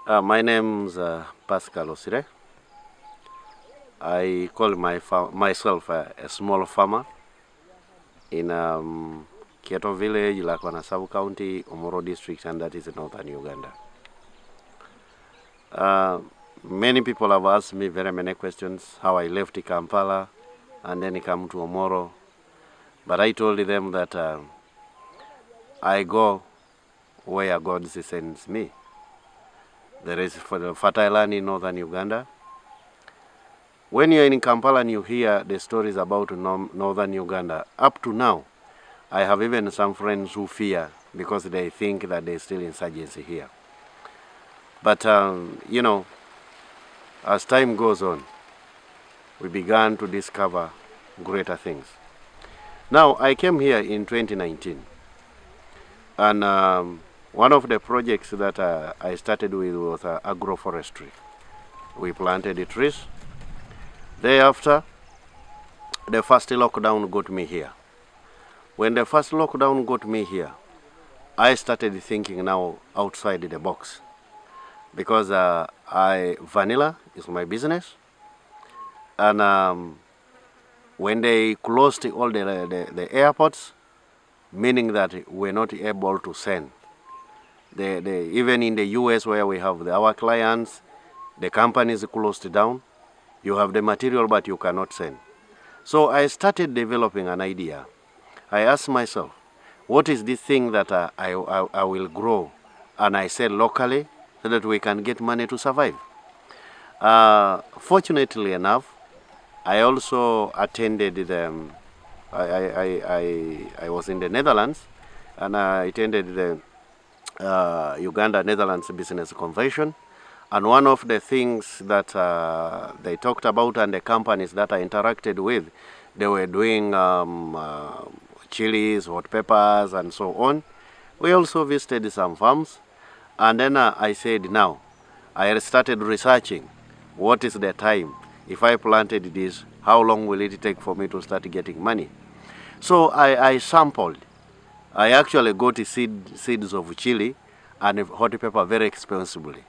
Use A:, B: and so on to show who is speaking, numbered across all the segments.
A: My name's Pascal Osire. I call myself a small farmer in Kieto village, Lakwana sub-county, Omoro district, and that is in northern Uganda. Many people have asked me very many questions, how I left Kampala and then come to Omoro. But I told them that I go where God sends me. There is fertile land in northern Uganda. When you're in Kampala and you hear the stories about northern Uganda, up to now, I have even some friends who fear because they think that there's still insurgency here. But, as time goes on, we began to discover greater things. Now, I came here in 2019, and one of the projects that I started with was agroforestry. We planted the trees. Thereafter, the first lockdown got me here. When the first lockdown got me here, I started thinking now outside the box. Because vanilla is my business. And when they closed all the airports, meaning that we're not able to send. Even in the US where we have our clients, the companies closed down. You have the material, but you cannot send. So I started developing an idea. I asked myself, what is this thing that I will grow and I sell locally so that we can get money to survive? Fortunately enough, I also attended I was in the Netherlands, and I attended the Uganda-Netherlands Business Convention. And one of the things that they talked about and the companies that I interacted with, they were doing chilies, hot peppers, and so on. We also visited some farms. And then I said, now, I started researching what is the time. If I planted this, how long will it take for me to start getting money? So I sampled. I actually got seeds of chili and hot pepper very expensively.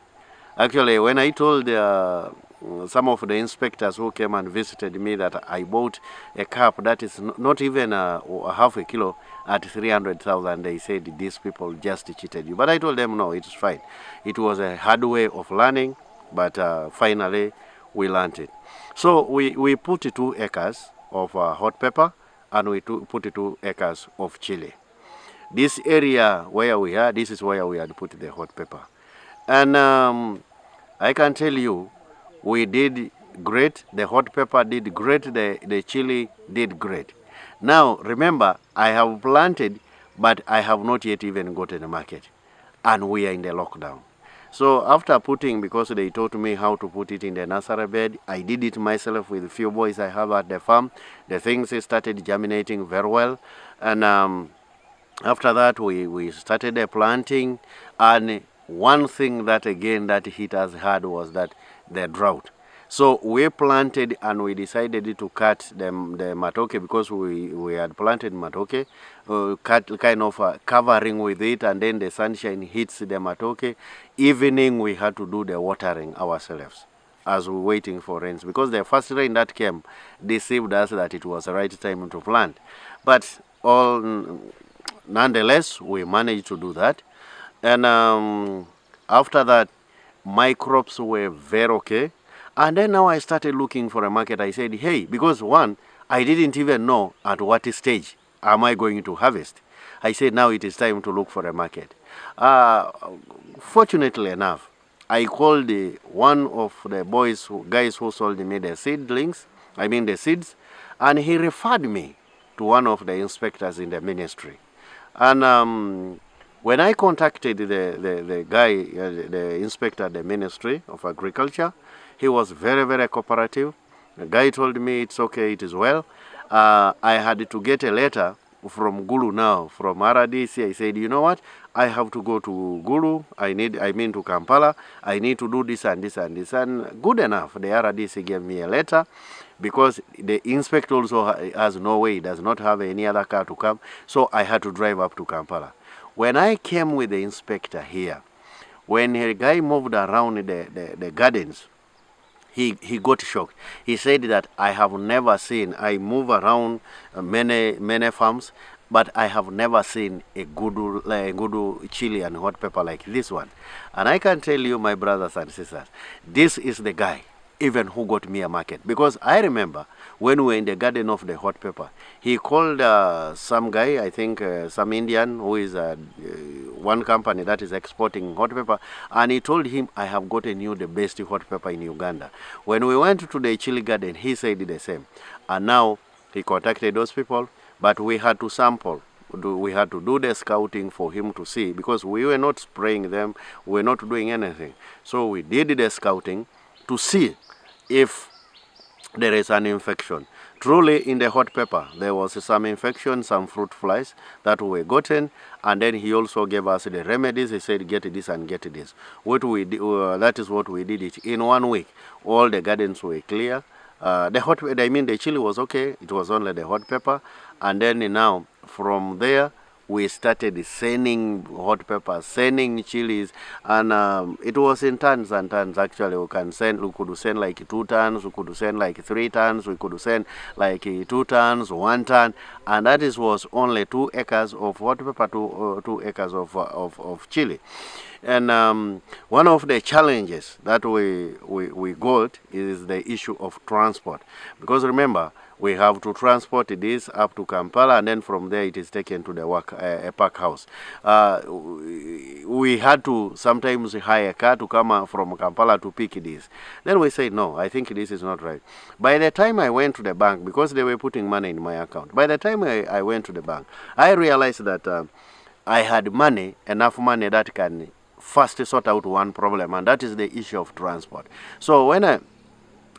A: Actually, when I told some of the inspectors who came and visited me that I bought a cup that is not even a half a kilo at 300,000, they said these people just cheated you. But I told them, no, it's fine. It was a hard way of learning, but finally we learned it. So we put 2 acres of hot pepper and we put 2 acres of chili. This area where we are, this is where we had put the hot pepper. And I can tell you, we did great. The hot pepper did great. The chili did great. Now, remember, I have planted, but I have not yet even gotten a market. And we are in the lockdown. So after putting, because they taught me how to put it in the nursery bed, I did it myself with a few boys I have at the farm. The things started germinating very well. And after that, we started planting. And one thing that again that hit us hard was that the drought. So we planted and we decided to cut the matoke because we had planted matoke, cut kind of covering with it, and then the sunshine hits the matoke. Evening we had to do the watering ourselves as we were waiting for rains, because the first rain that came deceived us that it was the right time to plant. But nonetheless, we managed to do that. And after that, my crops were very okay. And then now I started looking for a market. I said, hey, because one, I didn't even know at what stage am I going to harvest. I said, now it is time to look for a market. Fortunately enough, I called one of the guys who sold me the the seeds, and he referred me to one of the inspectors in the ministry. And when I contacted the guy, the inspector at the Ministry of Agriculture, he was very, very cooperative. The guy told me it's okay, it is well. I had to get a letter from Gulu now, from RDC. I said, you know what? I have to go to Gulu. To Kampala. I need to do this and this and this. And good enough, the RDC gave me a letter, because the inspector also has no way, does not have any other car to come. So I had to drive up to Kampala. When I came with the inspector here, when a guy moved around the gardens, he got shocked. He said that I have never seen, I move around many farms, but I have never seen a good chili and hot pepper like this one. And I can tell you, my brothers and sisters, this is the guy even who got me a market. Because I remember when we were in the garden of the hot pepper, he called some guy, I think some Indian, who is one company that is exporting hot pepper, and he told him, I have gotten you the best hot pepper in Uganda. When we went to the chili garden, he said the same. And now he contacted those people, but we had to sample. We had to do the scouting for him to see, because we were not spraying them, we were not doing anything. So we did the scouting to see if there is an infection. Truly, in the hot pepper, there was some infection, some fruit flies that were gotten, and then he also gave us the remedies. He said, get this and get this. What we that is what we did it. In 1 week, all the gardens were clear. The chili was okay. It was only the hot pepper. And then now, from there, we started sending hot peppers, sending chilies, and it was in tons and tons. Actually, we could send like 2 tons, we could send like 3 tons, we could send like 2 tons, 1 ton, and that was only 2 acres of hot pepper, 2 acres of chili. And one of the challenges that we got is the issue of transport, because remember, we have to transport this up to Kampala, and then from there it is taken to the pack house. We had to sometimes hire a car to come from Kampala to pick this. Then we said, no, I think this is not right. By the time I went to the bank, because they were putting money in my account, by the time I went to the bank, I realized that I had money, enough money that can first sort out one problem, and that is the issue of transport. So when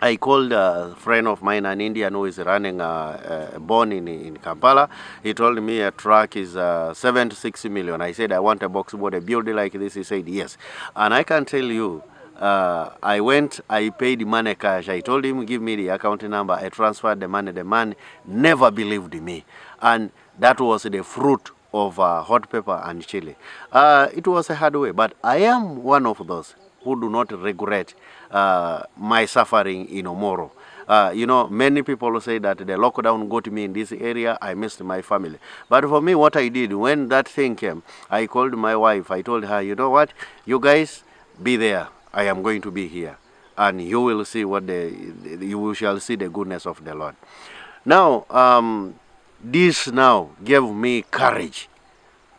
A: I called a friend of mine, an Indian who is running a bone in Kampala. He told me a truck is 76 million. I said, I want a box board, a building like this. He said, yes. And I can tell you, I paid money cash. I told him, give me the account number. I transferred the money. The man never believed me. And that was the fruit of hot pepper and chili. It was a hard way, but I am one of those who do not regret my suffering in Omoro. Many people say that the lockdown got me in this area, I missed my family. But for me, what I did, when that thing came, I called my wife. I told her, you know what, you guys be there. I am going to be here. And you will see you shall see the goodness of the Lord. Now, this now gave me courage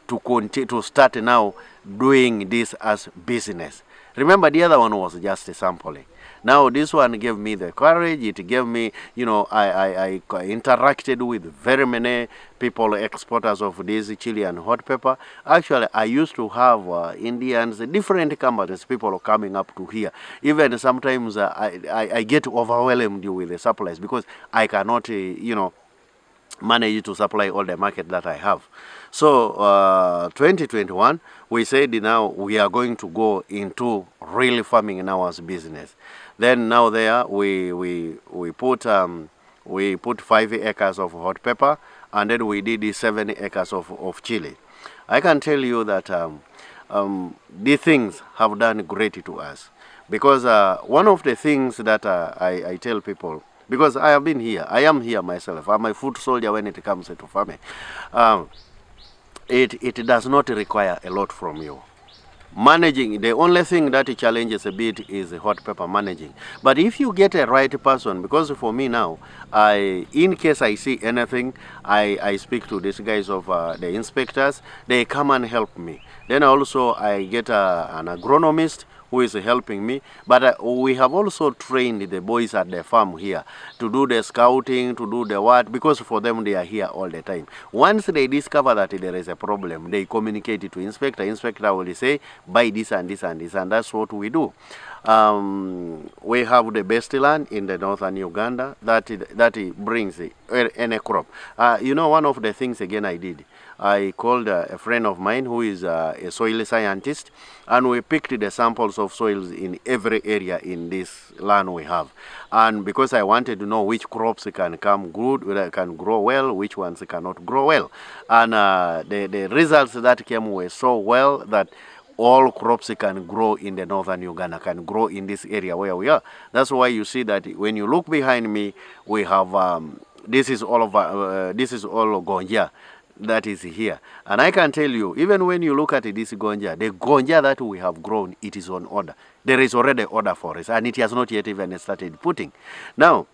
A: to continue to start now doing this as business. Remember, the other one was just a sampling. Now this one gave me the courage. It gave me, I interacted with very many people, exporters of this chili and hot pepper. Actually, I used to have Indians, different companies, people coming up to here. Even sometimes I get overwhelmed with the supplies because I cannot, manage to supply all the market that I have. So 2021, we said now we are going to go into real farming now as business. Then now there we put 5 acres of hot pepper, and then we did 7 acres of chili. I can tell you that these things have done great to us, because one of the things that I tell people, because I have been here, I am here myself, I'm a foot soldier when it comes to farming. It does not require a lot from you. Managing, the only thing that challenges a bit is hot pepper managing. But if you get a right person, because for me now, in case I see anything, I speak to these guys of the inspectors, they come and help me. Then also I get an agronomist who is helping me. But we have also trained the boys at the farm here to do the scouting, to do the what, because for them they are here all the time. Once they discover that there is a problem, they communicate it to inspector. Inspector will say, buy this and this and this, and that's what we do. We have the best land in the northern Uganda that brings any crop. One of the things again I did, I called a friend of mine who is a soil scientist, and we picked the samples of soils in every area in this land we have. And because I wanted to know which crops can come good, can grow well, which ones cannot grow well. And the results that came were so well that all crops can grow in the northern Uganda, can grow in this area where we are. That's why you see that when you look behind me, we have this is all gonja that is here. And I can tell you, even when you look at this gonja, the gonja that we have grown, it is on order. There is already order for it, and it has not yet even started putting. Now,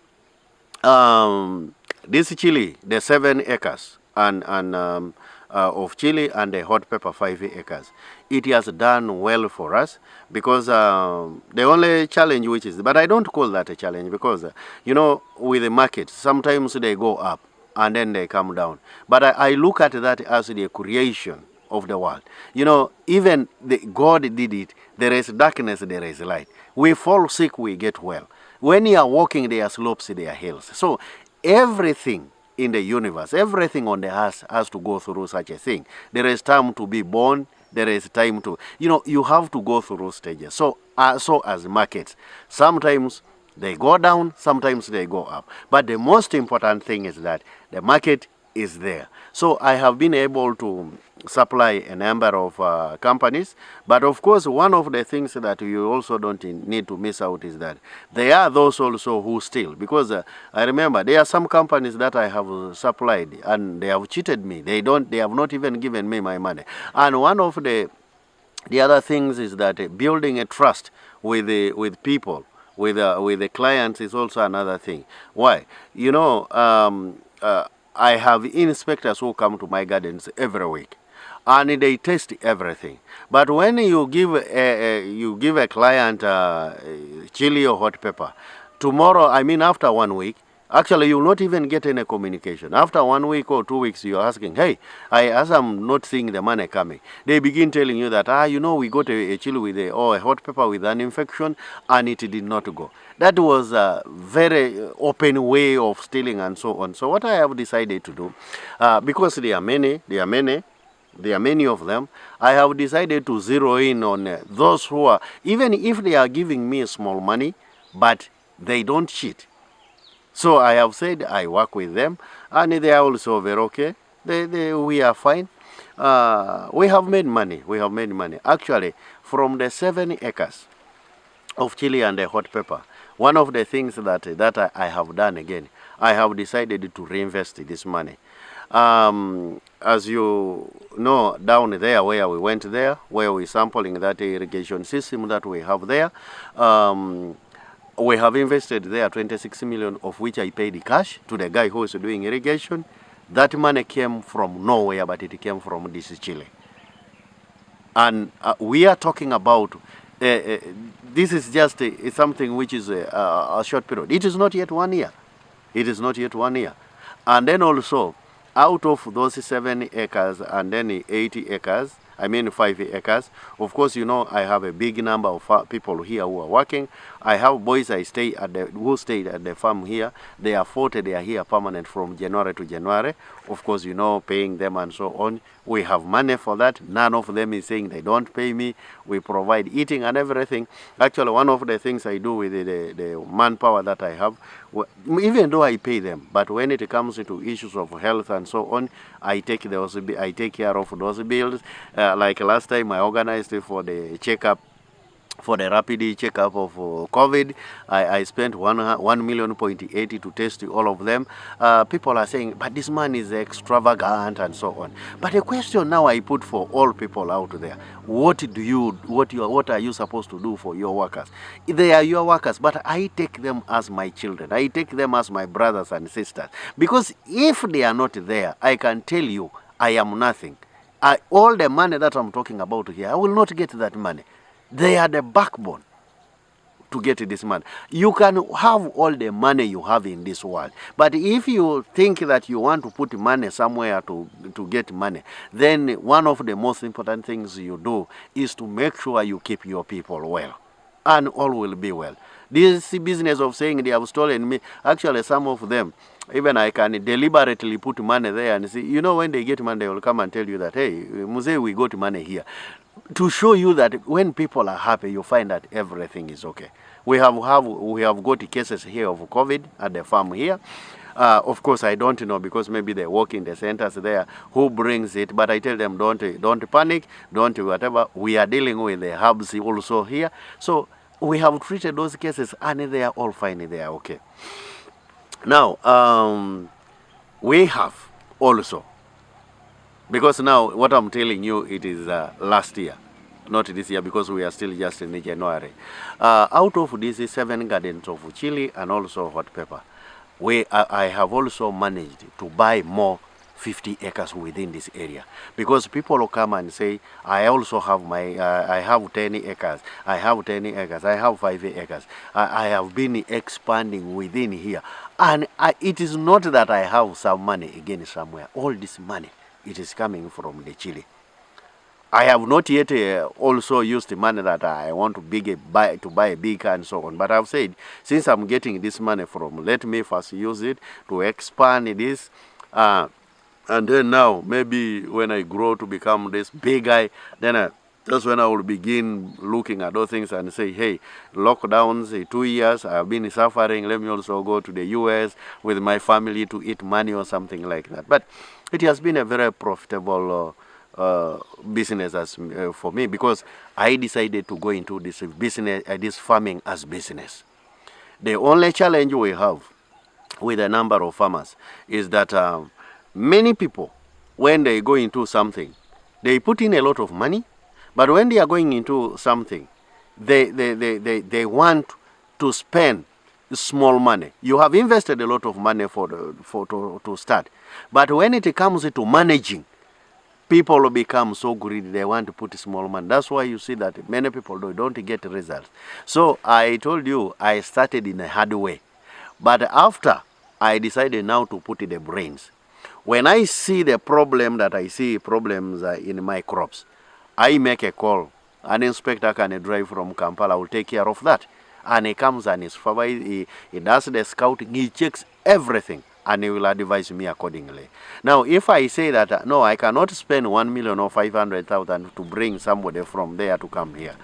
A: this chili, the 7 acres of chili and the hot pepper 5 acres, it has done well for us because the only challenge which is, but I don't call that a challenge because, you know, with the market, sometimes they go up and then they come down. But I look at that as the creation of the world. You know, even God did it. There is darkness, there is light. We fall sick, we get well. When you are walking, there are slopes, there are hills. So everything in the universe, everything on the earth has to go through such a thing. There is time to be born. There is time to, you know, you have to go through stages. So as markets, sometimes they go down, sometimes they go up. But the most important thing is that the market is there. So I have been able to supply a number of companies. But of course, one of the things that you also don't need to miss out is that there are those also who steal. Because I remember there are some companies that I have supplied and they have cheated me. They have not even given me my money. And one of the other things is that building a trust with people, with the clients is also another thing. Why? You know, I have inspectors who come to my gardens every week, and they taste everything. But when you give a client chili or hot pepper, tomorrow, I mean after 1 week, actually you will not even get any communication. After 1 week or 2 weeks, you are asking, hey, as I'm not seeing the money coming, they begin telling you that, you know, we got a chili with or a hot pepper with an infection, and it did not go. That was a very open way of stealing and so on. So what I have decided to do, because there are many of them, I have decided to zero in on those who are, even if they are giving me small money, but they don't cheat. So I have said I work with them, and they are also very okay. We are fine. We have made money. We have made money. Actually, from the 7 acres of chili and the hot pepper, one of the things that I have done again, I have decided to reinvest this money. As you know, down there where we went there, where we sampling that irrigation system that we have there, we have invested there 26 million, of which I paid cash to the guy who is doing irrigation. That money came from nowhere, but it came from this chili. And we are talking about, this is just something which is a short period. It is not yet 1 year. It is not yet 1 year. And then also, out of those 7 acres and then 80 acres, I mean 5 acres. Of course, you know, I have a big number of people here who are working. I have boys who stayed at the farm here. They are 40, they are here permanent from January to January. Of course, you know, paying them and so on. We have money for that. None of them is saying they don't pay me. We provide eating and everything. Actually, one of the things I do with the manpower that I have, even though I pay them, but when it comes to issues of health and so on, I take care of those bills. Like last time, I organized for the checkup, for the rapid checkup of COVID. I spent 1.8 million to test all of them. People are saying, but this man is extravagant and so on. But the question now I put for all people out there: what are you supposed to do for your workers? They are your workers, but I take them as my children. I take them as my brothers and sisters. Because if they are not there, I can tell you, I am nothing. All the money that I'm talking about here, I will not get that money. They are the backbone to get this money. You can have all the money you have in this world, but if you think that you want to put money somewhere to get money, then one of the most important things you do is to make sure you keep your people well, and all will be well. This business of saying they have stolen me, actually some of them, even I can deliberately put money there and see, you know, when they get money, they will come and tell you that, hey, Muse, we got money here. to show you that when people are happy, you find that everything is okay. We have got cases here of COVID at the farm here. Of course, I don't know because maybe they work in the centers there who brings it. But I tell them, don't panic, don't whatever. We are dealing with the herbs also here. So we have treated those cases and they are all fine. They are okay. Now, we have also, because now what I'm telling you, it is last year, not this year, because we are still just in January. Out of these 7 gardens of chili and also hot pepper, I have also managed to buy more 50 acres within this area, because people will come and say, I also have I have 10 acres, I have 10 acres, I have 5 acres. I have been expanding within here, and it is not that I have some money again somewhere. All this money, it is coming from the chili. I have not yet also used the money that I want to buy a big car and so on. But I've said, since I'm getting this money from, let me first use it to expand this. And then now, maybe when I grow to become this big guy, then that's when I will begin looking at those things and say, hey, lockdowns, 2 years, I have been suffering. Let me also go to the US with my family to eat money or something like that. But it has been a very profitable business for me, because I decided to go into this business, this farming as business. The only challenge we have with a number of farmers is that many people, when they go into something, they put in a lot of money, but when they are going into something, they want to spend small money. You have invested a lot of money to start, but when it comes to managing, people become so greedy, they want to put small money. That's why you see that many people don't get results. So I told you, I started in a hard way. But after, I decided now to put the brains. When I see the problem that I see problems in my crops, I make a call. An inspector can drive from Kampala, will take care of that. And he comes and he does the scouting, he checks everything, and he will advise me accordingly. Now, if I say that, no, I cannot spend 1 million or 500,000 to bring somebody from there to come here,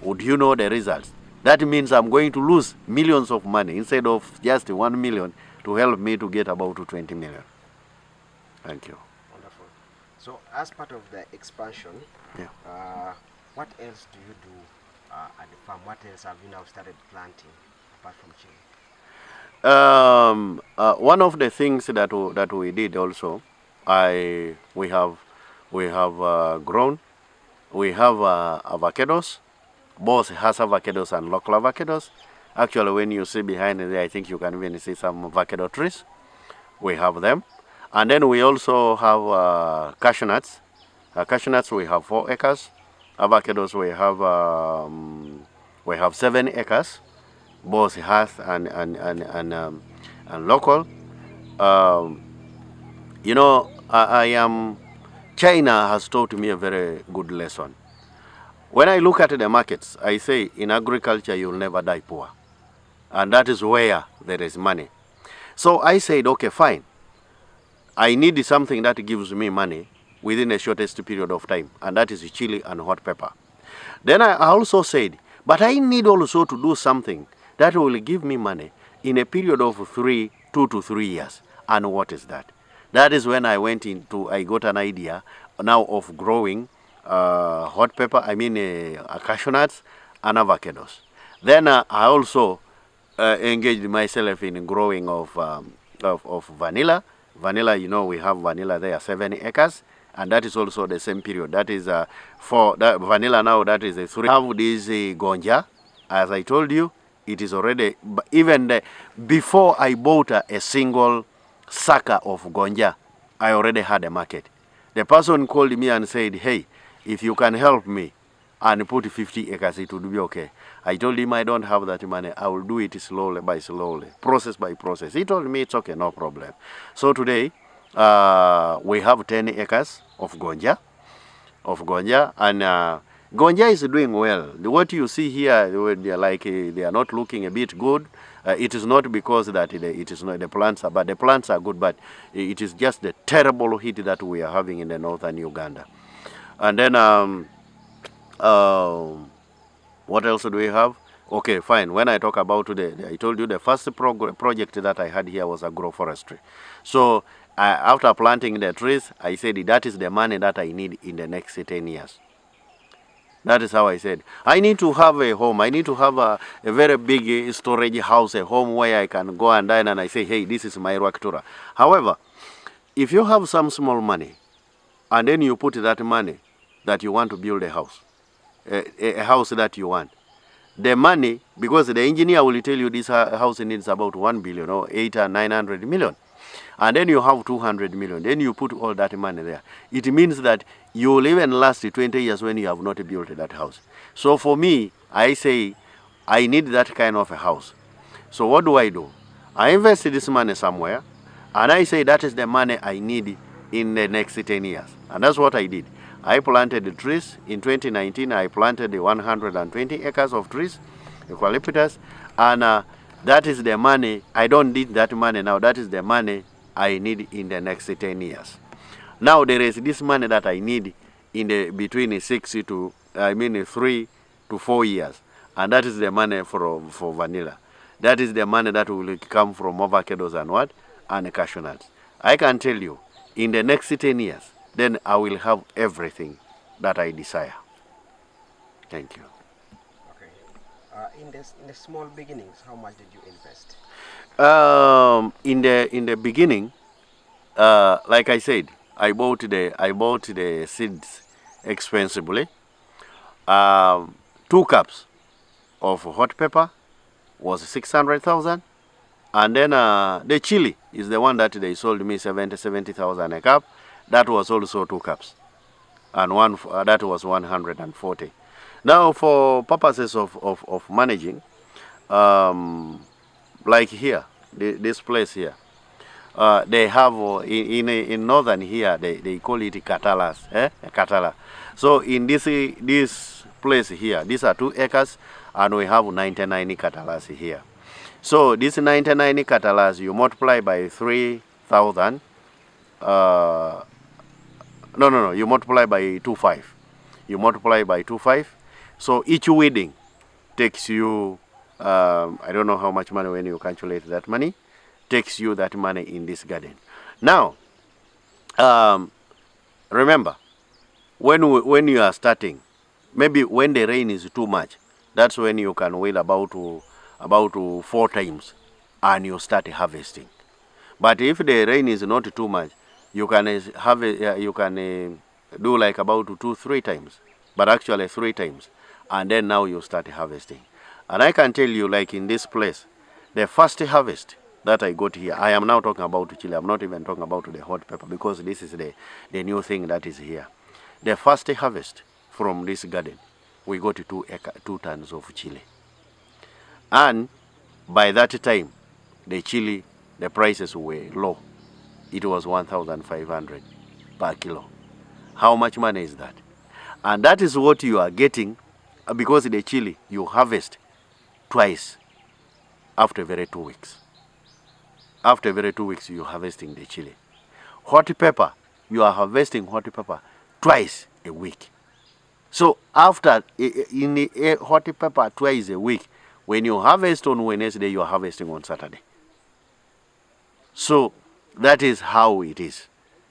A: would you know the results? That means I'm going to lose millions of money instead of just 1 million to help me to get about 20 million. Thank you.
B: Wonderful. So, as part of the expansion, what else do you do at the farm? What else have you now started planting apart from chili?
A: One of the things that we did also, we have grown. We have avocados. Both has avocados and local avocados. Actually, when you see behind there, I think you can even see some avocado trees. We have them, and then we also have cashew nuts. Cashew nuts, we have 4 acres. Avocados, we have 7 acres. Both has and local. You know, China has taught me a very good lesson. When I look at the markets, I say in agriculture you'll never die poor, and that is where there is money. So I said, okay, fine. I need something that gives me money within the shortest period of time, and that is chili and hot pepper. Then I also said, but I need also to do something that will give me money in a period of 2 to 3 years. And what is that? That is when I got an idea now of growing hot pepper, cashew nuts and avocados. Then I also engaged myself in growing of vanilla. Vanilla, you know, we have vanilla there, 7 acres. And that is also the same period. That is for that vanilla now, that is a 3. Have this gonja, as I told you. It is already, even before I bought a single sucker of gonja, I already had a market. The person called me and said, hey, if you can help me and put 50 acres, it would be okay. I told him I don't have that money. I will do it slowly by slowly, process by process. He told me it's okay, no problem. So today, we have 10 acres of gonja, and gonja is doing well. What you see here, they are not looking a bit good. It is not because that it is not the plants are, but the plants are good. But it is just the terrible heat that we are having in the northern Uganda. And then What else do we have? Okay, fine. When I talk about I told you the first project that I had here was agroforestry. So after planting the trees, I said that is the money that I need in the next 10 years. That is how I said. I need to have a home. I need to have a very big storage house, a home where I can go and dine and I say, hey, this is my Rwaktura. However, if you have some small money and then you put that money that you want to build a house, a house that you want, the money, because the engineer will tell you this house needs about 1 billion or 800 or 900 million. And then you have 200 million, then you put all that money there. It means that you will even last 20 years when you have not built that house. So for me, I say, I need that kind of a house. So what do? I invest this money somewhere, and I say that is the money I need in the next 10 years. And that's what I did. I planted the trees. In 2019, I planted 120 acres of trees, eucalyptus, and that is the money. I don't need that money now. That is the money I need in the next 10 years. Now there is this money that I need in the between 3 to 4 years, and that is the money for vanilla. That is the money that will come from avocados and what? And cashew nuts. I can tell you, in the next 10 years, then I will have everything that I desire. Thank you.
B: Okay. In the small beginnings, how much did you invest?
A: In the beginning, like I said, I bought the seeds expensively. 2 cups of hot pepper was 600,000, and then the chili is the one that they sold me 70,000 a cup. That was also 2 cups, and that was 140. Now, for purposes of managing, like here, this place here, they have in northern here they call it katalas, katala. So in this place here, these are 2 acres, and we have 99 katalas here. So these 99 katalas you multiply by 3,000. No, you multiply by 2.5. You multiply by 2.5. So each weeding takes you, I don't know how much money when you calculate that money, takes you that money in this garden. Now, remember, when you are starting, maybe when the rain is too much, that's when you can wait about 4 times and you start harvesting. But if the rain is not too much, you can do like about 2-3 times, but actually 3 times, and then now you start harvesting. And I can tell you, like in this place, the first harvest that I got here, I am now talking about chili. I'm not even talking about the hot pepper, because this is the new thing that is here. The first harvest from this garden, we got 2 tons of chili. And by that time, the chili, the prices were low. It was 1,500 per kilo. How much money is that? And that is what you are getting, because the chili you harvest twice after every 2 weeks. After every 2 weeks, you are harvesting the chili. Hot pepper, you are harvesting hot pepper twice a week. So after in the hot pepper twice a week, when you harvest on Wednesday, you are harvesting on Saturday. So that is how it is.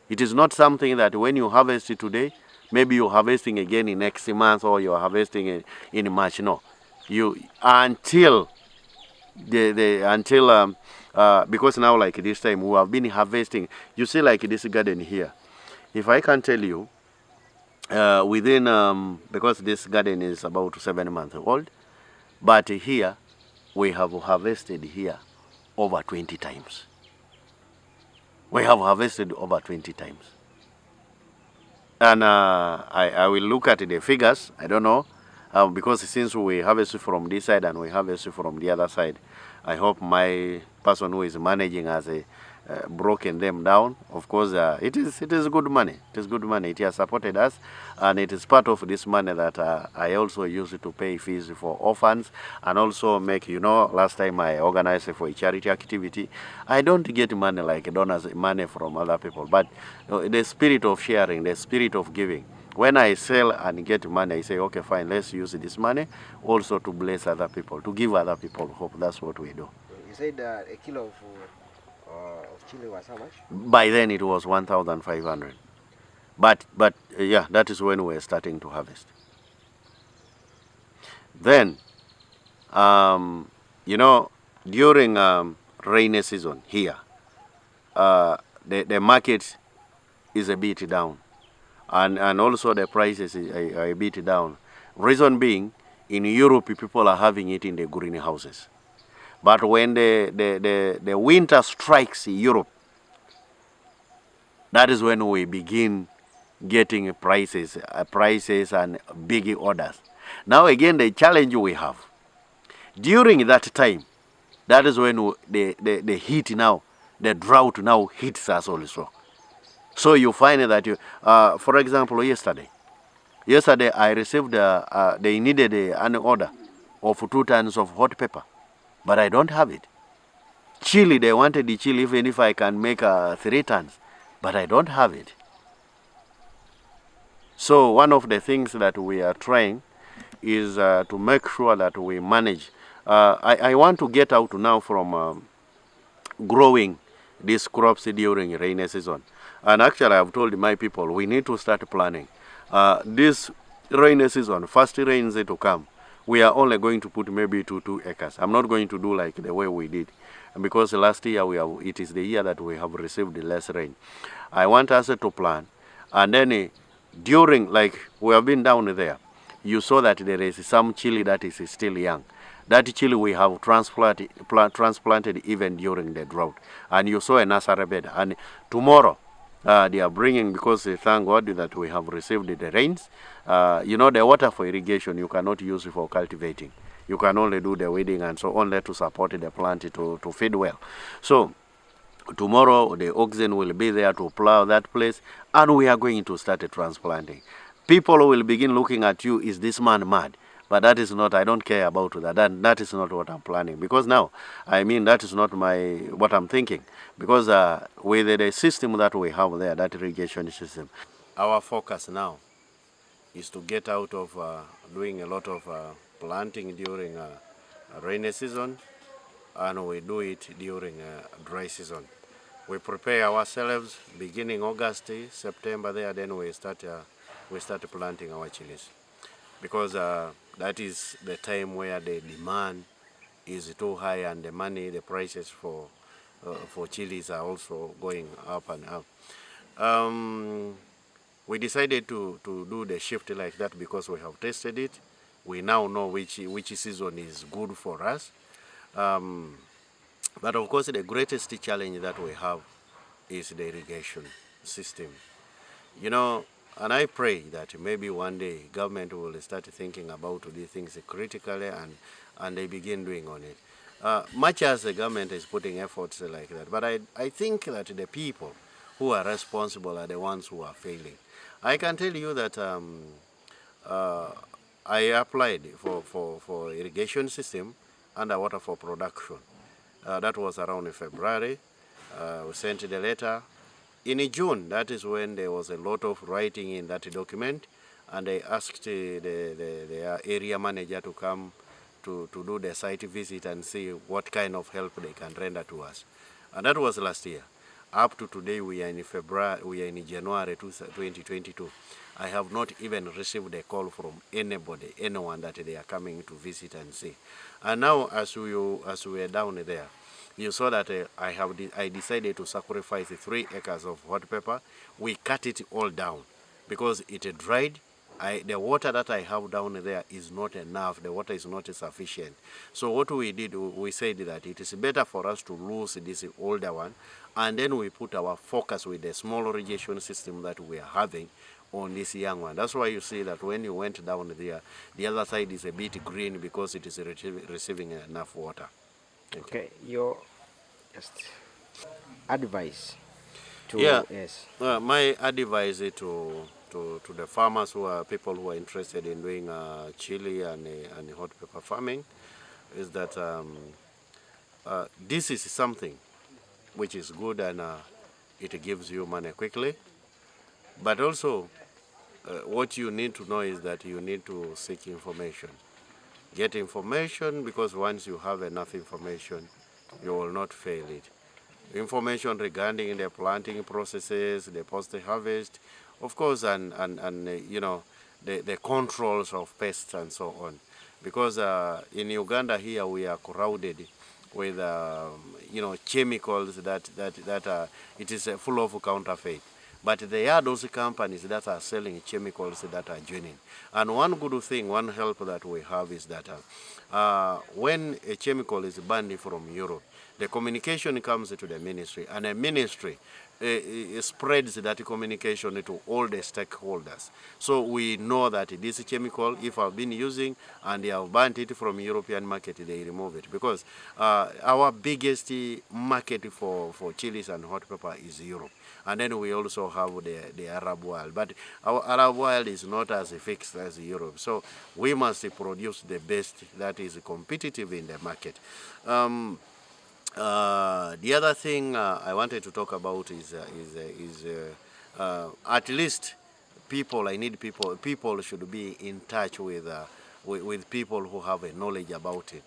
A: It is not something that when you harvest it today, maybe you're harvesting again in next month, or you're harvesting in March. No, you until because now, like this time, we have been harvesting. You see, like this garden here. If I can tell you, within because this garden is about 7 months old, but here we have harvested here over 20 times. We have harvested over 20 times. And I will look at the figures. I don't know, because since we harvest from this side and we harvest from the other side, I hope my person who is managing has broken them down. Of course, it is good money. It is good money. It has supported us, and it is part of this money that I also use to pay fees for orphans, and also make, last time I organized for a charity activity. I don't get money like donors, money from other people, but the spirit of sharing, the spirit of giving, When I sell and get money, I say, okay, fine, let's use this money also to bless other people, to give other people hope. That's what we do.
B: You said a kilo of chili was how much?
A: By then it was 1,500. But yeah, that is when we were starting to harvest. Then, you know, during rainy season here, the market is a bit down, and also the prices are a bit down. Reason being, in Europe, people are having it in the greenhouses. But when the winter strikes Europe, that is when we begin getting prices and big orders. Now again, the challenge we have, during that time, that is when the heat now, the drought now hits us also. So you find that you, for example, yesterday I received, they needed an order of 2 tons of hot pepper, but I don't have it. Chili, they wanted the chili even if I can make 3 tons, but I don't have it. So one of the things that we are trying is to make sure that we manage. I want to get out now from growing these crops during rainy season. And actually, I've told my people, we need to start planning. This rainy season, first rains to come, we are only going to put maybe 2 acres. I'm not going to do like the way we did, because last year it is the year that we have received less rain. I want us to plan, and then during, like we have been down there, you saw that there is some chili that is still young. That chili we have transplanted even during the drought. And you saw a nursery bed. And tomorrow, they are bringing, because thank God that we have received the rains. You know, the water for irrigation, you cannot use for cultivating. You can only do the weeding and so on to support the plant to feed well. So tomorrow, the oxen will be there to plow that place, and we are going to start transplanting. People will begin looking at you, is this man mad? But that is not, I don't care about that. That is not what I'm planning. Because now, I mean, that is not what I'm thinking. Because with the system that we have there, that irrigation system, our focus now is to get out of doing a lot of planting during rainy season, and we do it during dry season. We prepare ourselves beginning August, September there, then we start planting our chilies, because that is the time where the demand is too high and the prices for chilies are also going up and up. We decided to do the shift like that because we have tested it. We now know which season is good for us. But of course, the greatest challenge that we have is the irrigation system. You know, and I pray that maybe one day government will start thinking about these things critically, and they begin doing on it. Much as the government is putting efforts like that, but I think that the people who are responsible are the ones who are failing. I can tell you that I applied for irrigation system under water for production. That was around February. We sent the letter. In June, that is when there was a lot of writing in that document, and they asked the area manager to come to do the site visit and see what kind of help they can render to us. And that was last year. Up to today, we are in February, we are in January 2022. I have not even received a call from anybody, anyone that they are coming to visit and see. And now, as we are down there, you saw that I decided to sacrifice 3 acres of hot pepper. We cut it all down because it dried. The water that I have down there is not enough. The water is not sufficient. So what we did, we said that it is better for us to lose this older one, and then we put our focus with the small irrigation system that we are having on this young one. That's why you see that when you went down there, the other side is a bit green because it is receiving enough water.
B: Okay, your just advice to
A: yes. My advice to the farmers people who are interested in doing chili and hot pepper farming is that this is something which is good, and it gives you money quickly, but also what you need to know is that you need to seek information. Get information, because once you have enough information, you will not fail it. Information regarding the planting processes, the post-harvest, of course, and you know, the controls of pests and so on. Because in Uganda here we are crowded with you know, chemicals that are, it is full of counterfeit. But there are those companies that are selling chemicals that are genuine. And one good thing, one help that we have is that when a chemical is banned from Europe, the communication comes to the ministry, and the ministry spreads that communication to all the stakeholders. So we know that this chemical, if I've been using and they have banned it from European market, they remove it. Because our biggest market for chilies and hot pepper is Europe. And then we also have the Arab world. But our Arab world is not as fixed as Europe. So we must produce the best that is competitive in the market. The other thing I wanted to talk about is at least people. I need people. People should be in touch with people who have a knowledge about it.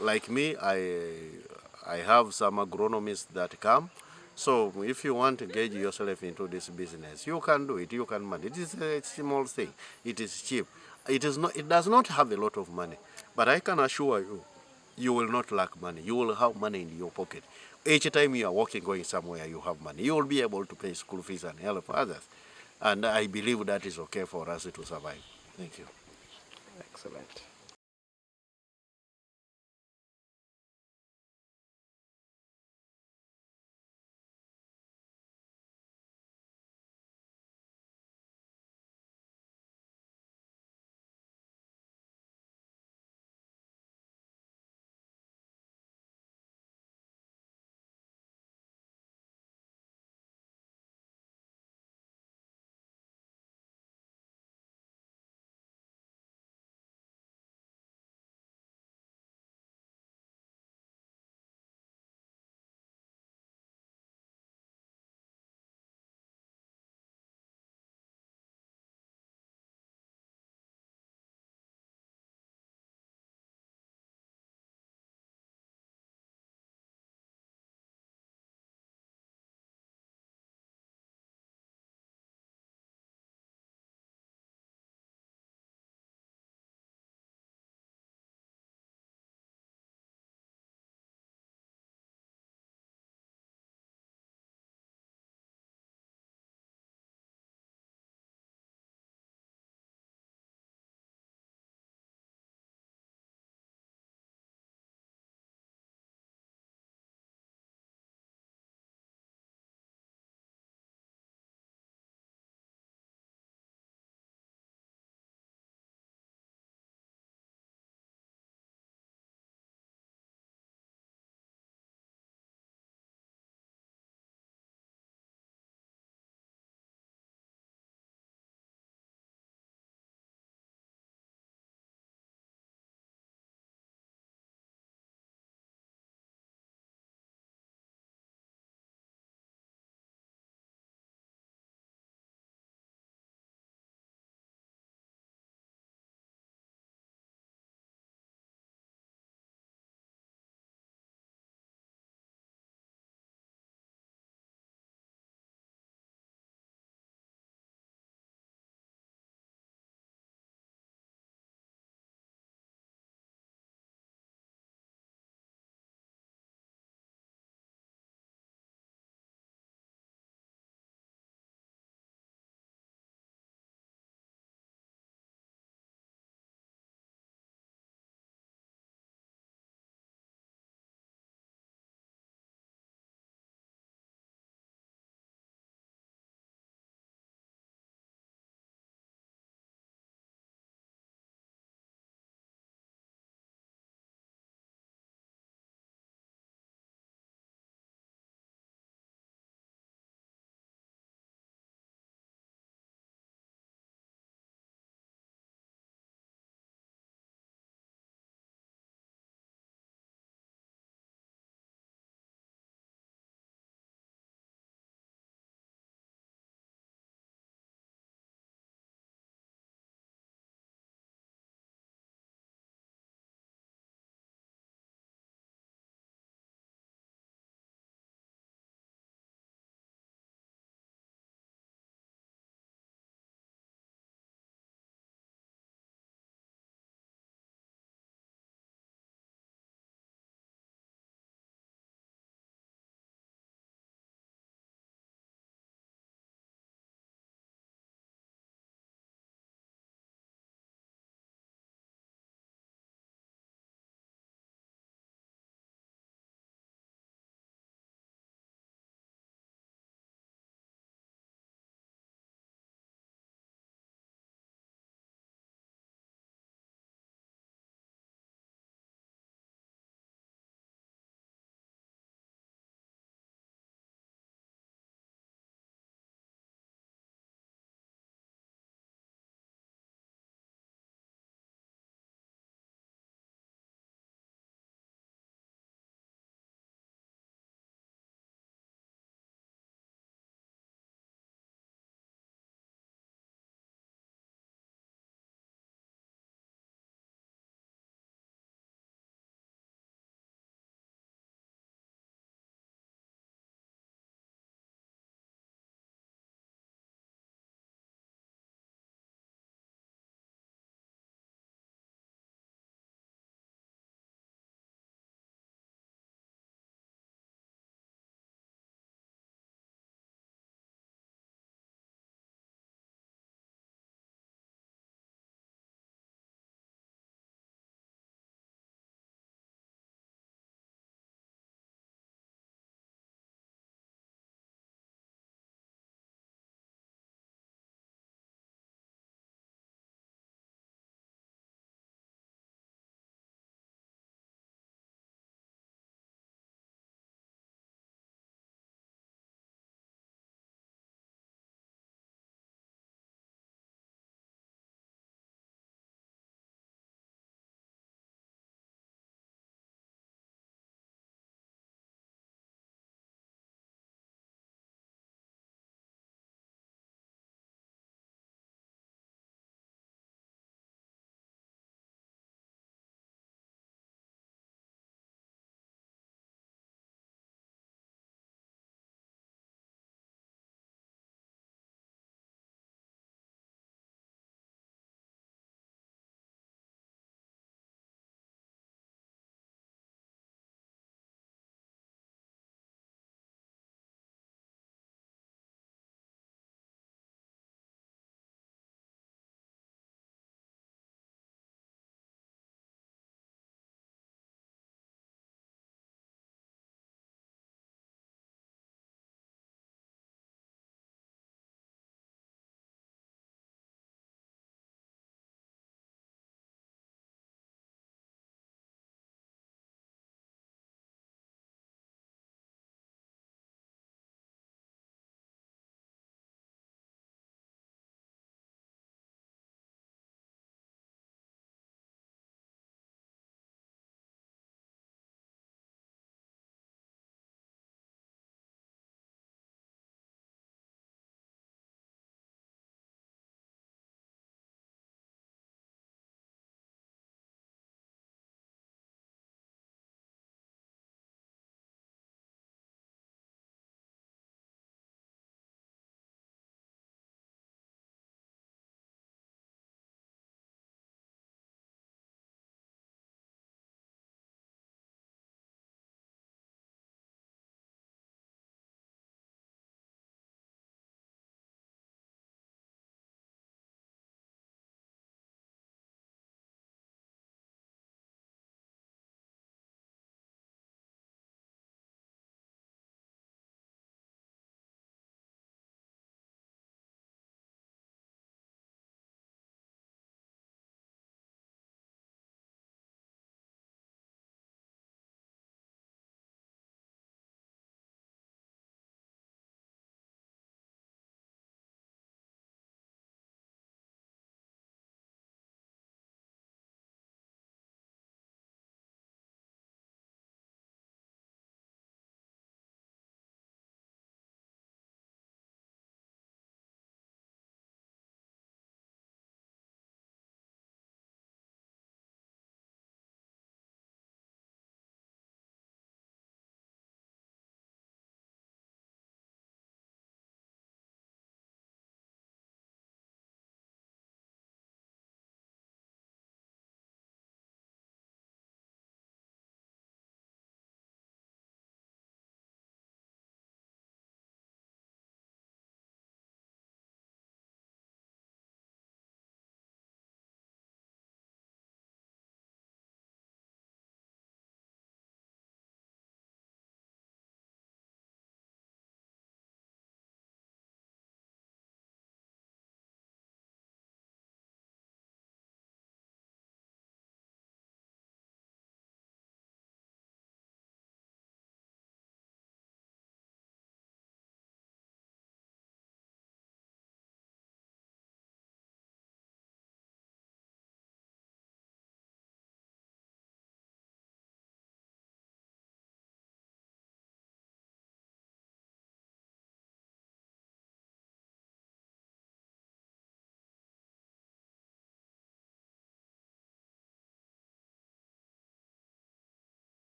A: Like me, I have some agronomists that come. So if you want to engage yourself into this business, you can do it. You can manage. It is a small thing. It is cheap. It is not. It does not have a lot of money, but I can assure you, you will not lack money. You will have money in your pocket. Each time you are working, going somewhere, you have money. You will be able to pay school fees and help others. And I believe that is okay for us to survive. Thank you.
B: Excellent.